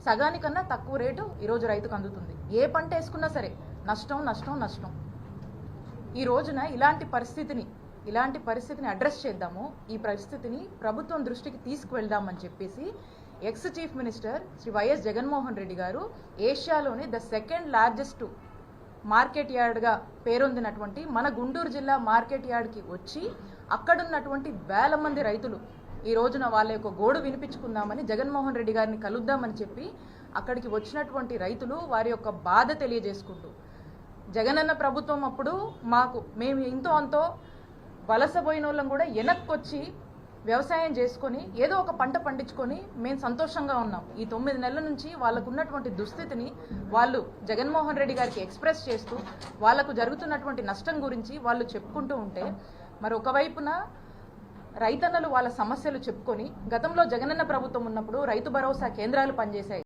సగానికన్నా తక్కువ రేటు ఈరోజు రైతుకు అందుతుంది. ఏ పంట వేసుకున్నా సరే నష్టం నష్టం నష్టం. ఈ రోజున ఇలాంటి పరిస్థితిని అడ్రస్ చేద్దాము, ఈ పరిస్థితిని ప్రభుత్వం దృష్టికి తీసుకువెళ్దామని చెప్పేసి ex chief minister Shri YS Jaganmohan Reddy గారు ఏషియాలోని ద సెకండ్ లార్జెస్ట్ మార్కెట్ యార్డ్గా పేరొందినటువంటి మన గుంటూరు జిల్లా మార్కెట్ యార్డ్కి వచ్చి అక్కడున్నటువంటి వేల మంది రైతులు ఈ రోజున వాళ్ళ యొక్క గోడు వినిపించుకుందామని జగన్మోహన్ రెడ్డి గారిని కలుద్దామని చెప్పి అక్కడికి వచ్చినటువంటి రైతులు వారి యొక్క బాధ తెలియజేసుకుంటూ, జగనన్న ప్రభుత్వం అప్పుడు మేము ఇంతో అంతో వలసపోయిన వాళ్ళం కూడా వెనక్కొచ్చి వ్యవసాయం చేసుకొని ఏదో ఒక పంట పండించుకొని మేము సంతోషంగా ఉన్నాం. ఈ 9 నెలల నుంచి వాళ్ళకు ఉన్నటువంటి దుస్థితిని వాళ్ళు జగన్మోహన్ రెడ్డి గారికి ఎక్స్ప్రెస్ చేస్తూ వాళ్లకు జరుగుతున్నటువంటి నష్టం గురించి వాళ్ళు చెప్పుకుంటూ ఉంటే, మరి ఒకవైపున రైతన్నలు వాళ్ళ సమస్యలు చెప్పుకొని, గతంలో జగనన్న ప్రభుత్వం ఉన్నప్పుడు రైతు భరోసా కేంద్రాలు పనిచేశాయి.